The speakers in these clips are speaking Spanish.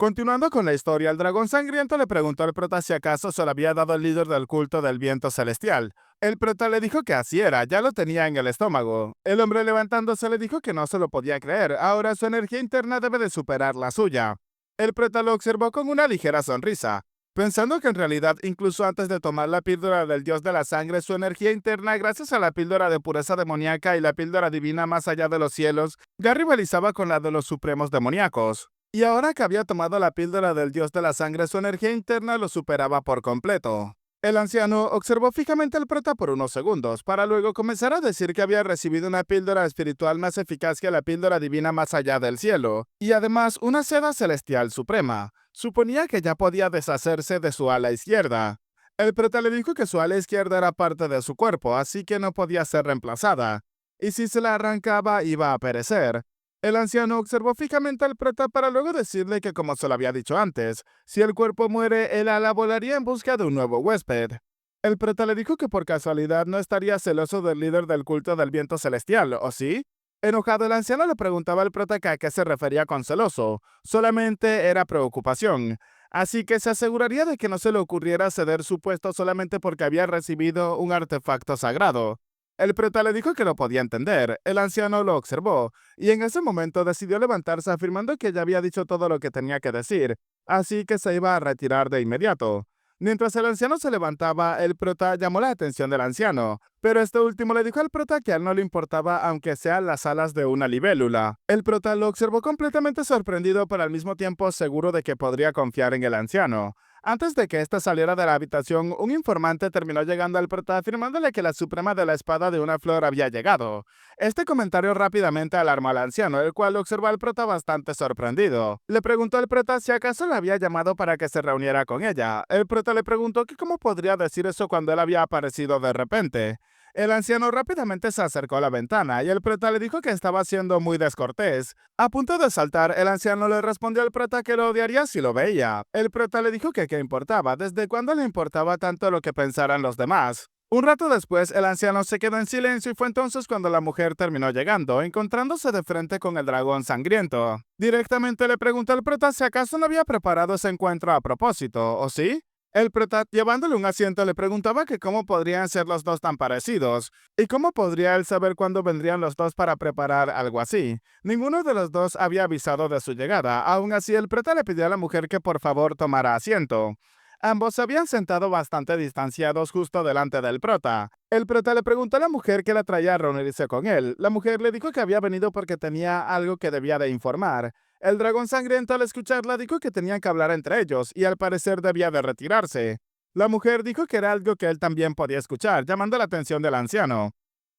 Continuando con la historia, el dragón sangriento le preguntó al prota si acaso se lo había dado el líder del culto del viento celestial. El prota le dijo que así era, ya lo tenía en el estómago. El hombre levantándose le dijo que no se lo podía creer, ahora su energía interna debe de superar la suya. El prota lo observó con una ligera sonrisa, pensando que en realidad incluso antes de tomar la píldora del dios de la sangre, su energía interna, gracias a la píldora de pureza demoníaca y la píldora divina más allá de los cielos, ya rivalizaba con la de los supremos demoníacos. Y ahora que había tomado la píldora del dios de la sangre, su energía interna lo superaba por completo. El anciano observó fijamente al prota por unos segundos, para luego comenzar a decir que había recibido una píldora espiritual más eficaz que la píldora divina más allá del cielo, y además una seda celestial suprema. Suponía que ya podía deshacerse de su ala izquierda. El prota le dijo que su ala izquierda era parte de su cuerpo, así que no podía ser reemplazada, y si se la arrancaba iba a perecer. El anciano observó fijamente al prota para luego decirle que, como se lo había dicho antes, si el cuerpo muere, el ala volaría en busca de un nuevo huésped. El prota le dijo que por casualidad no estaría celoso del líder del culto del viento celestial, ¿o sí? Enojado, el anciano le preguntaba al prota que a qué se refería con celoso. Solamente era preocupación. Así que se aseguraría de que no se le ocurriera ceder su puesto solamente porque había recibido un artefacto sagrado. El prota le dijo que lo podía entender. El anciano lo observó, y en ese momento decidió levantarse afirmando que ya había dicho todo lo que tenía que decir, así que se iba a retirar de inmediato. Mientras el anciano se levantaba, el prota llamó la atención del anciano, pero este último le dijo al prota que a él no le importaba aunque sean las alas de una libélula. El prota lo observó completamente sorprendido, pero al mismo tiempo seguro de que podría confiar en el anciano. Antes de que éste saliera de la habitación, un informante terminó llegando al prota afirmándole que la suprema de la espada de una flor había llegado. Este comentario rápidamente alarmó al anciano, el cual observó al prota bastante sorprendido. Le preguntó al prota si acaso le había llamado para que se reuniera con ella. El prota le preguntó que cómo podría decir eso cuando él había aparecido de repente. El anciano rápidamente se acercó a la ventana y el prota le dijo que estaba siendo muy descortés. A punto de saltar, el anciano le respondió al prota que lo odiaría si lo veía. El prota le dijo que qué importaba, desde cuándo le importaba tanto lo que pensaran los demás. Un rato después, el anciano se quedó en silencio y fue entonces cuando la mujer terminó llegando, encontrándose de frente con el dragón sangriento. Directamente le preguntó al prota si acaso no había preparado ese encuentro a propósito, ¿o sí? El prota, llevándole un asiento, le preguntaba que cómo podrían ser los dos tan parecidos, y cómo podría él saber cuándo vendrían los dos para preparar algo así. Ninguno de los dos había avisado de su llegada, aún así el prota le pidió a la mujer que por favor tomara asiento. Ambos se habían sentado bastante distanciados justo delante del prota. El prota le preguntó a la mujer qué la traía a reunirse con él. La mujer le dijo que había venido porque tenía algo que debía de informar. El dragón sangriento al escucharla dijo que tenían que hablar entre ellos y al parecer debía de retirarse. La mujer dijo que era algo que él también podía escuchar, llamando la atención del anciano.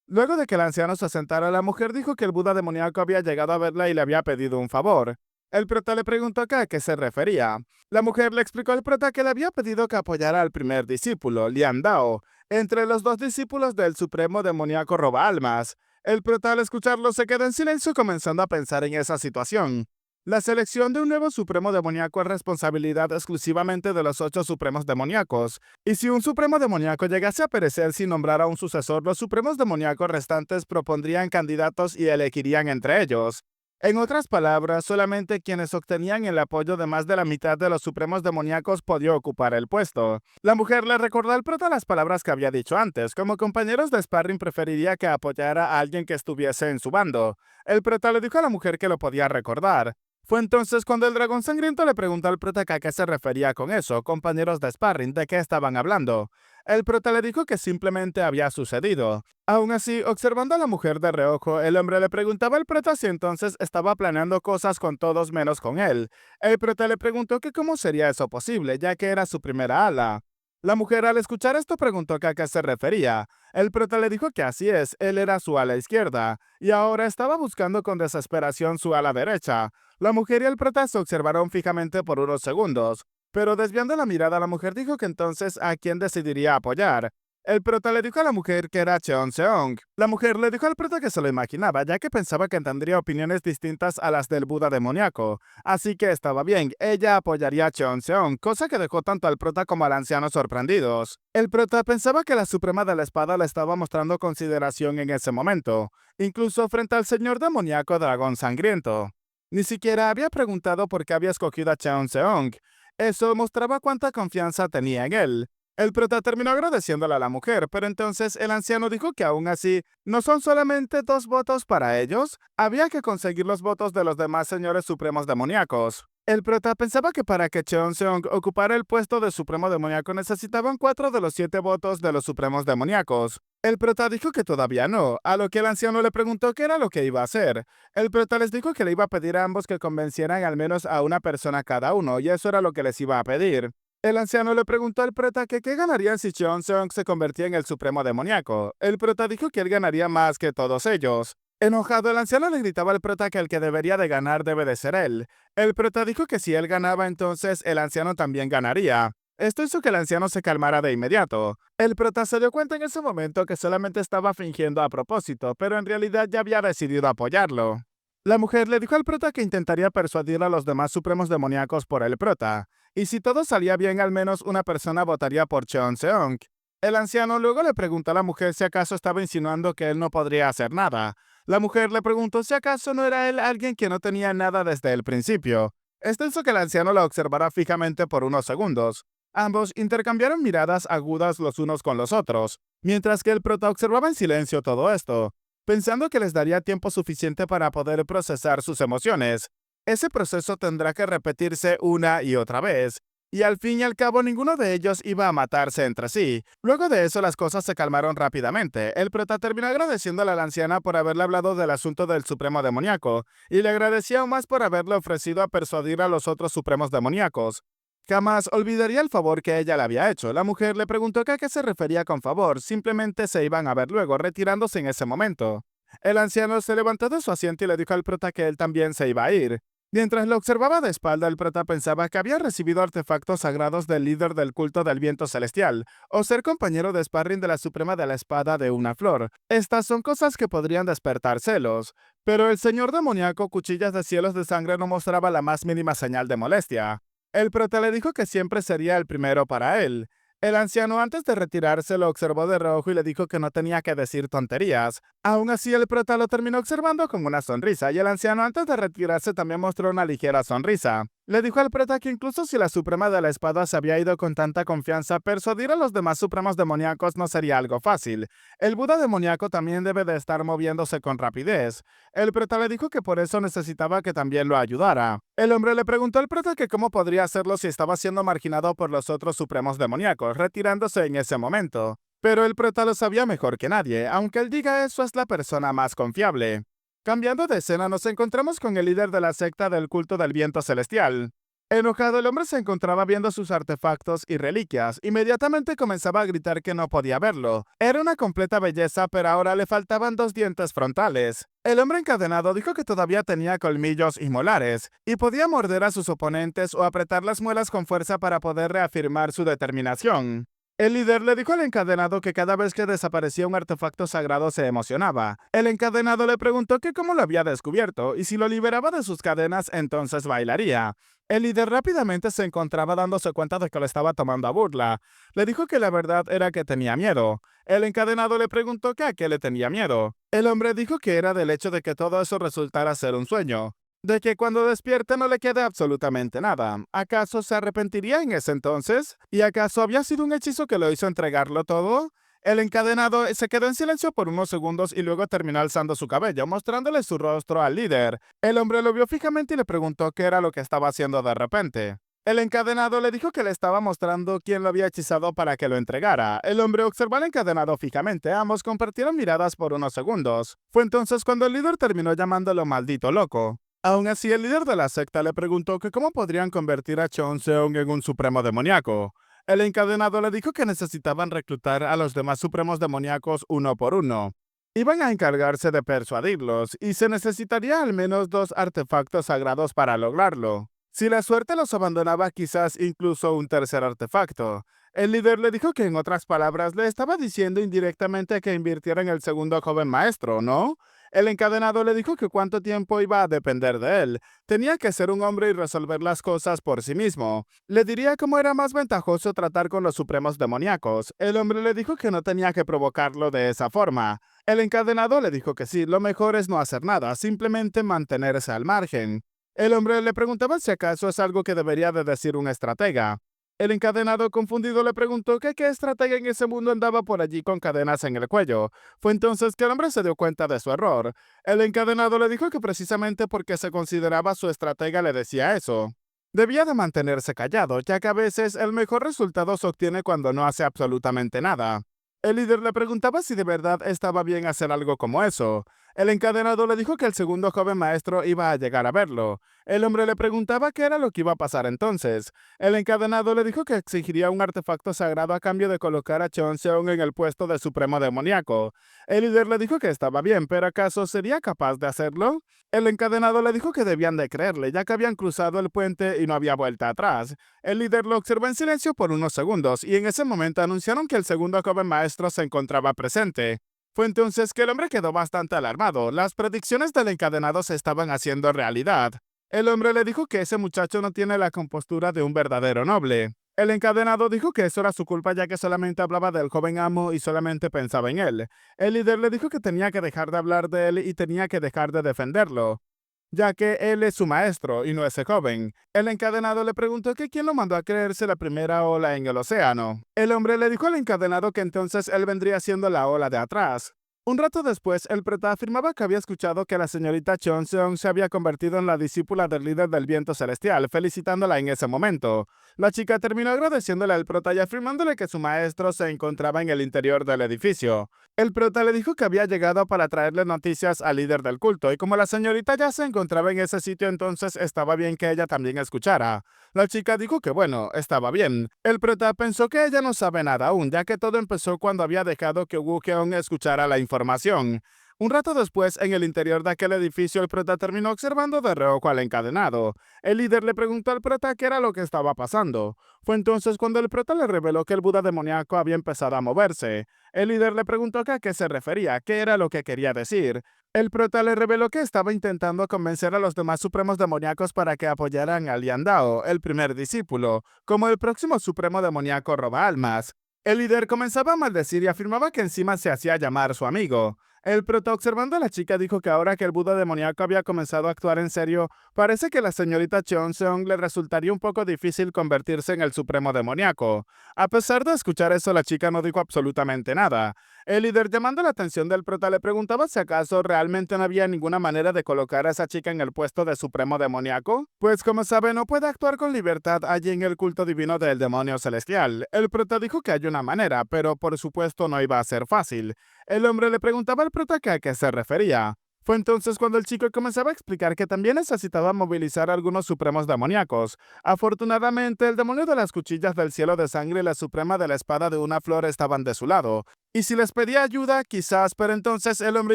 Luego de que el anciano se sentara, la mujer dijo que el Buda demoníaco había llegado a verla y le había pedido un favor. El prota le preguntó a qué se refería. La mujer le explicó al prota que le había pedido que apoyara al primer discípulo, Lian Dao, entre los dos discípulos del supremo demoníaco roba almas. El prota al escucharlo se quedó en silencio comenzando a pensar en esa situación. La selección de un nuevo supremo demoníaco es responsabilidad exclusivamente de los 8 supremos demoníacos, y si un supremo demoníaco llegase a perecer sin nombrar a un sucesor, los supremos demoníacos restantes propondrían candidatos y elegirían entre ellos. En otras palabras, solamente quienes obtenían el apoyo de más de la mitad de los supremos demoníacos podían ocupar el puesto. La mujer le recordó al prota las palabras que había dicho antes. Como compañeros de sparring preferiría que apoyara a alguien que estuviese en su bando. El prota le dijo a la mujer que lo podía recordar. Fue entonces cuando el dragón sangriento le preguntó al prota que a qué se refería con eso, compañeros de sparring, de qué estaban hablando. El prota le dijo que simplemente había sucedido. Aún así, observando a la mujer de reojo, el hombre le preguntaba al prota si entonces estaba planeando cosas con todos menos con él. El prota le preguntó que cómo sería eso posible, ya que era su primera ala. La mujer al escuchar esto preguntó que a qué se refería. El prota le dijo que así es, él era su ala izquierda, y ahora estaba buscando con desesperación su ala derecha. La mujer y el prota se observaron fijamente por unos segundos, pero desviando la mirada la mujer dijo que entonces a quién decidiría apoyar. El prota le dijo a la mujer que era Cheonseong. La mujer le dijo al prota que se lo imaginaba, ya que pensaba que tendría opiniones distintas a las del Buda demoníaco. Así que estaba bien, ella apoyaría a Cheonseong, cosa que dejó tanto al prota como al anciano sorprendidos. El prota pensaba que la Suprema de la Espada le estaba mostrando consideración en ese momento, incluso frente al señor demoníaco dragón sangriento. Ni siquiera había preguntado por qué había escogido a Cheon Seong. Eso mostraba cuánta confianza tenía en él. El prota terminó agradeciéndole a la mujer, pero entonces el anciano dijo que aún así no son solamente 2 votos para ellos, había que conseguir los votos de los demás señores supremos demoníacos. El prota pensaba que para que Cheon Seong ocupara el puesto de supremo demoníaco necesitaban 4 de los 7 votos de los supremos demoníacos. El prota dijo que todavía no, a lo que el anciano le preguntó qué era lo que iba a hacer. El prota les dijo que le iba a pedir a ambos que convencieran al menos a una persona cada uno, y eso era lo que les iba a pedir. El anciano le preguntó al prota que qué ganarían si Cheon Seong se convertía en el supremo demoníaco. El prota dijo que él ganaría más que todos ellos. Enojado, el anciano le gritaba al prota que el que debería de ganar debe de ser él. El prota dijo que si él ganaba, entonces el anciano también ganaría. Esto hizo que el anciano se calmara de inmediato. El prota se dio cuenta en ese momento que solamente estaba fingiendo a propósito, pero en realidad ya había decidido apoyarlo. La mujer le dijo al prota que intentaría persuadir a los demás supremos demoníacos por el prota, y si todo salía bien al menos una persona votaría por Cheon Seong. El anciano luego le preguntó a la mujer si acaso estaba insinuando que él no podría hacer nada. La mujer le preguntó si acaso no era él alguien que no tenía nada desde el principio. Esto hizo que el anciano la observara fijamente por unos segundos. Ambos intercambiaron miradas agudas los unos con los otros, mientras que el prota observaba en silencio todo esto, pensando que les daría tiempo suficiente para poder procesar sus emociones. Ese proceso tendrá que repetirse una y otra vez, y al fin y al cabo ninguno de ellos iba a matarse entre sí. Luego de eso las cosas se calmaron rápidamente. El prota terminó agradeciéndole a la anciana por haberle hablado del asunto del supremo demoníaco, y le agradecía aún más por haberle ofrecido a persuadir a los otros supremos demoníacos. Jamás olvidaría el favor que ella le había hecho. La mujer le preguntó que a qué se refería con favor, simplemente se iban a ver luego, retirándose en ese momento. El anciano se levantó de su asiento y le dijo al prota que él también se iba a ir. Mientras lo observaba de espalda, el prota pensaba que había recibido artefactos sagrados del líder del culto del viento celestial, o ser compañero de sparring de la suprema de la espada de una flor. Estas son cosas que podrían despertar celos, pero el señor demoníaco Cuchillas de Cielos de Sangre no mostraba la más mínima señal de molestia. El prota le dijo que siempre sería el primero para él. El anciano antes de retirarse lo observó de reojo y le dijo que no tenía que decir tonterías. Aún así, el prota lo terminó observando con una sonrisa, y el anciano antes de retirarse también mostró una ligera sonrisa. Le dijo al prota que incluso si la suprema de la espada se había ido con tanta confianza, persuadir a los demás supremos demoníacos no sería algo fácil. El Buda demoníaco también debe de estar moviéndose con rapidez. El prota le dijo que por eso necesitaba que también lo ayudara. El hombre le preguntó al prota que cómo podría hacerlo si estaba siendo marginado por los otros supremos demoníacos, retirándose en ese momento. Pero el prota lo sabía mejor que nadie, aunque él diga eso es la persona más confiable. Cambiando de escena, nos encontramos con el líder de la secta del culto del viento celestial. Enojado, el hombre se encontraba viendo sus artefactos y reliquias. Inmediatamente comenzaba a gritar que no podía verlo. Era una completa belleza, pero ahora le faltaban 2 dientes frontales. El hombre encadenado dijo que todavía tenía colmillos y molares, y podía morder a sus oponentes o apretar las muelas con fuerza para poder reafirmar su determinación. El líder le dijo al encadenado que cada vez que desaparecía un artefacto sagrado se emocionaba. El encadenado le preguntó que cómo lo había descubierto, y si lo liberaba de sus cadenas, entonces bailaría. El líder rápidamente se encontraba dándose cuenta de que lo estaba tomando a burla. Le dijo que la verdad era que tenía miedo. El encadenado le preguntó que a qué le tenía miedo. El hombre dijo que era del hecho de que todo eso resultara ser un sueño, de que cuando despierte no le quede absolutamente nada. ¿Acaso se arrepentiría en ese entonces? ¿Y acaso había sido un hechizo que lo hizo entregarlo todo? El encadenado se quedó en silencio por unos segundos y luego terminó alzando su cabello, mostrándole su rostro al líder. El hombre lo vio fijamente y le preguntó qué era lo que estaba haciendo de repente. El encadenado le dijo que le estaba mostrando quién lo había hechizado para que lo entregara. El hombre observó al encadenado fijamente. Ambos compartieron miradas por unos segundos. Fue entonces cuando el líder terminó llamándolo maldito loco. Aún así, el líder de la secta le preguntó que cómo podrían convertir a Cheon Seong en un supremo demoníaco. El encadenado le dijo que necesitaban reclutar a los demás supremos demoníacos uno por uno. Iban a encargarse de persuadirlos, y se necesitaría al menos 2 artefactos sagrados para lograrlo. Si la suerte los abandonaba, quizás incluso un tercer artefacto. El líder le dijo que, en otras palabras, le estaba diciendo indirectamente que invirtiera en el segundo joven maestro, ¿no? El encadenado le dijo que cuánto tiempo iba a depender de él. Tenía que ser un hombre y resolver las cosas por sí mismo. Le diría cómo era más ventajoso tratar con los supremos demoníacos. El hombre le dijo que no tenía que provocarlo de esa forma. El encadenado le dijo que sí, lo mejor es no hacer nada, simplemente mantenerse al margen. El hombre le preguntaba si acaso es algo que debería de decir un estratega. El encadenado confundido le preguntó que qué estratega en ese mundo andaba por allí con cadenas en el cuello. Fue entonces que el hombre se dio cuenta de su error. El encadenado le dijo que precisamente porque se consideraba su estratega le decía eso. Debía de mantenerse callado, ya que a veces el mejor resultado se obtiene cuando no hace absolutamente nada. El líder le preguntaba si de verdad estaba bien hacer algo como eso. El encadenado le dijo que el segundo joven maestro iba a llegar a verlo. El hombre le preguntaba qué era lo que iba a pasar entonces. El encadenado le dijo que exigiría un artefacto sagrado a cambio de colocar a Cheonseong en el puesto de supremo demoníaco. El líder le dijo que estaba bien, pero ¿acaso sería capaz de hacerlo? El encadenado le dijo que debían de creerle, ya que habían cruzado el puente y no había vuelta atrás. El líder lo observó en silencio por unos segundos, y en ese momento anunciaron que el segundo joven maestro se encontraba presente. Fue entonces que el hombre quedó bastante alarmado. Las predicciones del encadenado se estaban haciendo realidad. El hombre le dijo que ese muchacho no tiene la compostura de un verdadero noble. El encadenado dijo que eso era su culpa ya que solamente hablaba del joven amo y solamente pensaba en él. El líder le dijo que tenía que dejar de hablar de él y tenía que dejar de defenderlo, ya que él es su maestro y no ese joven. El encadenado le preguntó que quién lo mandó a creerse la primera ola en el océano. El hombre le dijo al encadenado que entonces él vendría siendo la ola de atrás. Un rato después, el prota afirmaba que había escuchado que la señorita Cheonseong se había convertido en la discípula del líder del viento celestial, felicitándola en ese momento. La chica terminó agradeciéndole al prota y afirmándole que su maestro se encontraba en el interior del edificio. El prota le dijo que había llegado para traerle noticias al líder del culto, y como la señorita ya se encontraba en ese sitio, entonces estaba bien que ella también escuchara. La chica dijo que bueno, estaba bien. El prota pensó que ella no sabe nada aún, ya que todo empezó cuando había dejado que Woo Keong escuchara la información. Un rato después, en el interior de aquel edificio, el prota terminó observando de reojo al encadenado. El líder le preguntó al prota qué era lo que estaba pasando. Fue entonces cuando el prota le reveló que el Buda demoníaco había empezado a moverse. El líder le preguntó que a qué se refería, qué era lo que quería decir. El prota le reveló que estaba intentando convencer a los demás supremos demoníacos para que apoyaran a Lian Dao, el primer discípulo, como el próximo supremo demoníaco roba almas. El líder comenzaba a maldecir y afirmaba que encima se hacía llamar su amigo. El prota, observando a la chica, dijo que ahora que el Buda demoníaco había comenzado a actuar en serio, parece que a la señorita Cheonseong le resultaría un poco difícil convertirse en el supremo demoníaco. A pesar de escuchar eso, la chica no dijo absolutamente nada. El líder, llamando la atención del prota, le preguntaba si acaso realmente no había ninguna manera de colocar a esa chica en el puesto de supremo demoníaco. Pues como sabe, no puede actuar con libertad allí en el culto divino del demonio celestial. El prota dijo que hay una manera, pero por supuesto no iba a ser fácil. El hombre le preguntaba al prota que a qué se refería. Fue entonces cuando el chico comenzaba a explicar que también necesitaba movilizar a algunos supremos demoníacos. Afortunadamente, el demonio de las cuchillas del cielo de sangre y la suprema de la espada de una flor estaban de su lado. Y si les pedía ayuda, quizás, pero entonces el hombre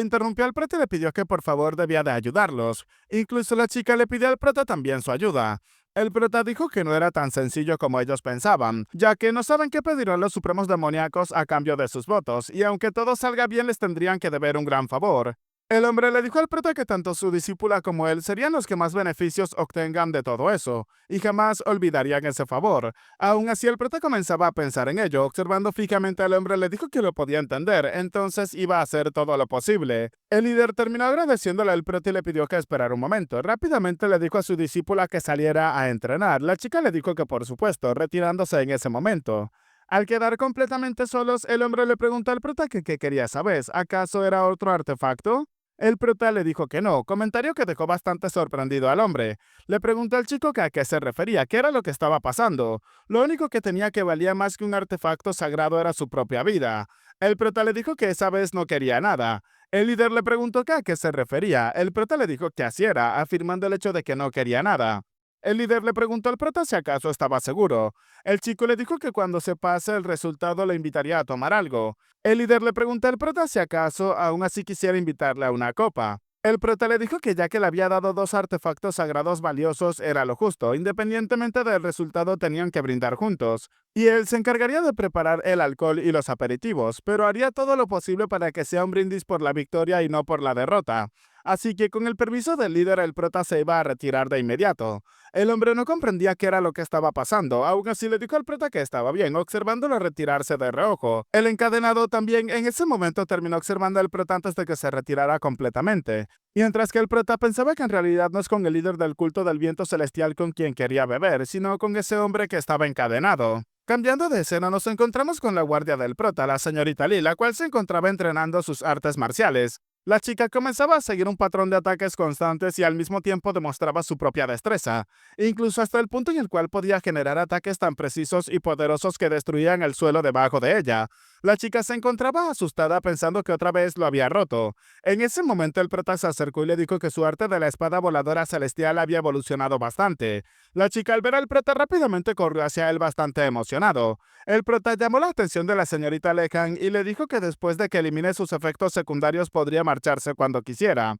interrumpió al prota y le pidió que por favor debía de ayudarlos. Incluso la chica le pidió al prota también su ayuda. El prota dijo que no era tan sencillo como ellos pensaban, ya que no saben qué pedirán los supremos demoníacos a cambio de sus votos, y aunque todo salga bien les tendrían que deber un gran favor. El hombre le dijo al prota que tanto su discípula como él serían los que más beneficios obtengan de todo eso, y jamás olvidarían ese favor. Aún así, el prota comenzaba a pensar en ello. Observando fijamente al hombre, le dijo que lo podía entender, entonces iba a hacer todo lo posible. El líder terminó agradeciéndole al prota y le pidió que esperara un momento. Rápidamente le dijo a su discípula que saliera a entrenar. La chica le dijo que por supuesto, retirándose en ese momento. Al quedar completamente solos, el hombre le preguntó al prota que qué quería saber. ¿Acaso era otro artefacto? El prota le dijo que no, comentario que dejó bastante sorprendido al hombre. Le preguntó al chico que a qué se refería, qué era lo que estaba pasando. Lo único que tenía que valía más que un artefacto sagrado era su propia vida. El prota le dijo que esa vez no quería nada. El líder le preguntó que a qué se refería. El prota le dijo que así era, afirmando el hecho de que no quería nada. El líder le preguntó al prota si acaso estaba seguro. El chico le dijo que cuando se pase el resultado le invitaría a tomar algo. El líder le preguntó al prota si acaso aún así quisiera invitarle a una copa. El prota le dijo que ya que le había dado dos artefactos sagrados valiosos era lo justo, independientemente del resultado tenían que brindar juntos. Y él se encargaría de preparar el alcohol y los aperitivos, pero haría todo lo posible para que sea un brindis por la victoria y no por la derrota. Así que con el permiso del líder el prota se iba a retirar de inmediato. El hombre no comprendía qué era lo que estaba pasando, aún así le dijo al prota que estaba bien, observándolo retirarse de reojo. El encadenado también en ese momento terminó observando al prota antes de que se retirara completamente. Mientras que el prota pensaba que en realidad no es con el líder del culto del viento celestial con quien quería beber, sino con ese hombre que estaba encadenado. Cambiando de escena, nos encontramos con la guardia del prota, la señorita Lee, la cual se encontraba entrenando sus artes marciales. La chica comenzaba a seguir un patrón de ataques constantes y al mismo tiempo demostraba su propia destreza, incluso hasta el punto en el cual podía generar ataques tan precisos y poderosos que destruían el suelo debajo de ella. La chica se encontraba asustada pensando que otra vez lo había roto. En ese momento el prota se acercó y le dijo que su arte de la espada voladora celestial había evolucionado bastante. La chica al ver al prota rápidamente corrió hacia él bastante emocionado. El prota llamó la atención de la señorita Lehan y le dijo que después de que elimine sus efectos secundarios podría marcharse cuando quisiera.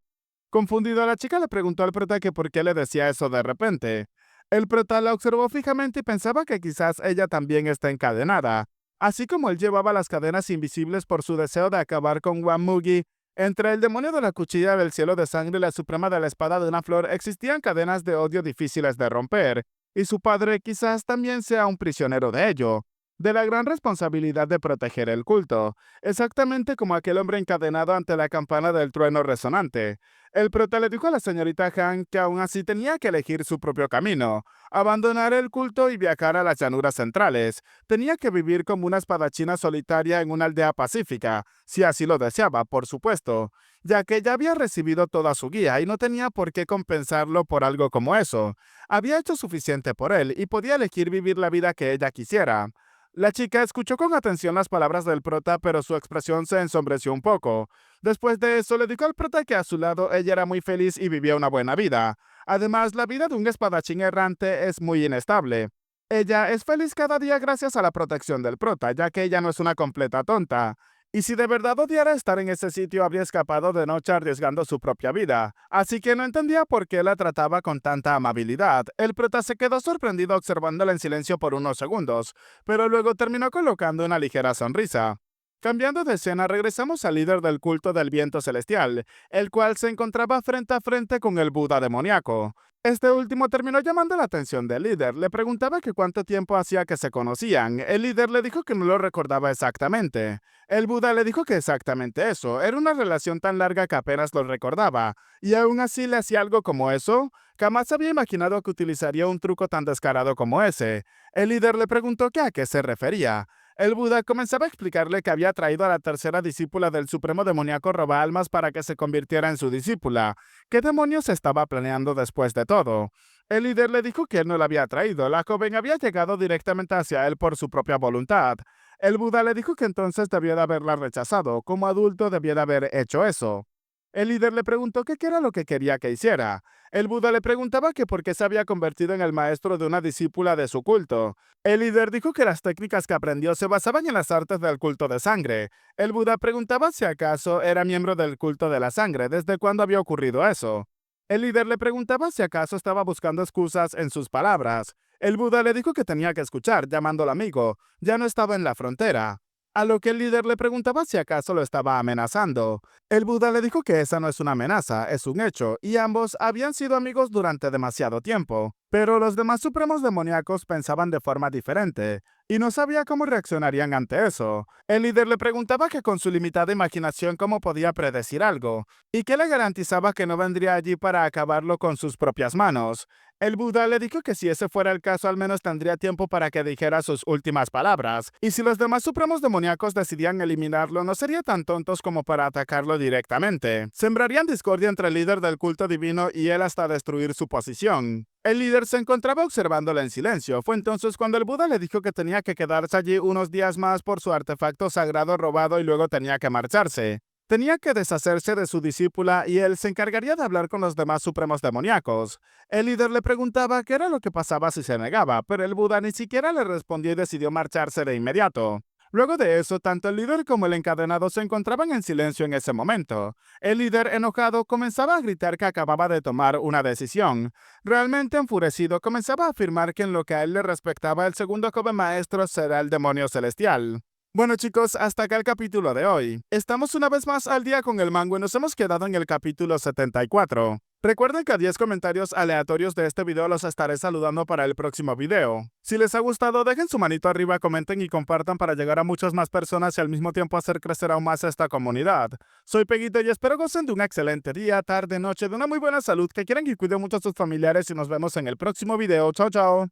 Confundido, la chica le preguntó al prota que por qué le decía eso de repente. El prota la observó fijamente y pensaba que quizás ella también está encadenada. Así como él llevaba las cadenas invisibles por su deseo de acabar con Wan Mugi, entre el demonio de la cuchilla del cielo de sangre y la suprema de la espada de una flor existían cadenas de odio difíciles de romper, y su padre quizás también sea un prisionero de ello, de la gran responsabilidad de proteger el culto, exactamente como aquel hombre encadenado ante la campana del trueno resonante. El prota le dijo a la señorita Han que aún así tenía que elegir su propio camino, abandonar el culto y viajar a las llanuras centrales. Tenía que vivir como una espadachina solitaria en una aldea pacífica, si así lo deseaba, por supuesto, ya que ya había recibido toda su guía y no tenía por qué compensarlo por algo como eso. Había hecho suficiente por él y podía elegir vivir la vida que ella quisiera. La chica escuchó con atención las palabras del prota, pero su expresión se ensombreció un poco. Después de eso, le dijo al prota que a su lado ella era muy feliz y vivía una buena vida. Además, la vida de un espadachín errante es muy inestable. Ella es feliz cada día gracias a la protección del prota, ya que ella no es una completa tonta. Y si de verdad odiara estar en ese sitio, habría escapado de noche arriesgando su propia vida. Así que no entendía por qué la trataba con tanta amabilidad. El prota se quedó sorprendido observándola en silencio por unos segundos, pero luego terminó colocando una ligera sonrisa. Cambiando de escena, regresamos al líder del culto del viento celestial, el cual se encontraba frente a frente con el Buda demoníaco. Este último terminó llamando la atención del líder. Le preguntaba que cuánto tiempo hacía que se conocían. El líder le dijo que no lo recordaba exactamente. El Buda le dijo que exactamente eso. Era una relación tan larga que apenas lo recordaba. Y aún así le hacía algo como eso. Jamás había imaginado que utilizaría un truco tan descarado como ese. El líder le preguntó que a qué se refería. El Buda comenzaba a explicarle que había traído a la tercera discípula del supremo demoníaco robaalmas para que se convirtiera en su discípula. ¿Qué demonios estaba planeando después de todo? El líder le dijo que él no la había traído, la joven había llegado directamente hacia él por su propia voluntad. El Buda le dijo que entonces debió de haberla rechazado, como adulto debió de haber hecho eso. El líder le preguntó que qué era lo que quería que hiciera. El Buda le preguntaba que por qué se había convertido en el maestro de una discípula de su culto. El líder dijo que las técnicas que aprendió se basaban en las artes del culto de sangre. El Buda preguntaba si acaso era miembro del culto de la sangre, desde cuándo había ocurrido eso. El líder le preguntaba si acaso estaba buscando excusas en sus palabras. El Buda le dijo que tenía que escuchar, llamándolo amigo. Ya no estaba en la frontera. A lo que el líder le preguntaba si acaso lo estaba amenazando. El Buda le dijo que esa no es una amenaza, es un hecho, y ambos habían sido amigos durante demasiado tiempo. Pero los demás supremos demoníacos pensaban de forma diferente, y no sabía cómo reaccionarían ante eso. El líder le preguntaba que con su limitada imaginación cómo podía predecir algo, y que le garantizaba que no vendría allí para acabarlo con sus propias manos. El Buda le dijo que si ese fuera el caso, al menos tendría tiempo para que dijera sus últimas palabras, y si los demás supremos demoníacos decidían eliminarlo, no serían tan tontos como para atacarlo directamente. Sembrarían discordia entre el líder del culto divino y él hasta destruir su posición. El líder se encontraba observándola en silencio. Fue entonces cuando el Buda le dijo que tenía que quedarse allí unos días más por su artefacto sagrado robado y luego tenía que marcharse. Tenía que deshacerse de su discípula y él se encargaría de hablar con los demás supremos demoníacos. El líder le preguntaba qué era lo que pasaba si se negaba, pero el Buda ni siquiera le respondió y decidió marcharse de inmediato. Luego de eso, tanto el líder como el encadenado se encontraban en silencio en ese momento. El líder, enojado, comenzaba a gritar que acababa de tomar una decisión. Realmente enfurecido, comenzaba a afirmar que en lo que a él le respectaba, el segundo joven maestro será el demonio celestial. Bueno chicos, hasta acá el capítulo de hoy. Estamos una vez más al día con el manga y nos hemos quedado en el capítulo 74. Recuerden que a 10 comentarios aleatorios de este video los estaré saludando para el próximo video. Si les ha gustado, dejen su manito arriba, comenten y compartan para llegar a muchas más personas y al mismo tiempo hacer crecer aún más esta comunidad. Soy Peguito y espero gocen de un excelente día, tarde, noche, de una muy buena salud, que quieran y cuiden mucho a sus familiares y nos vemos en el próximo video. Chao, chao.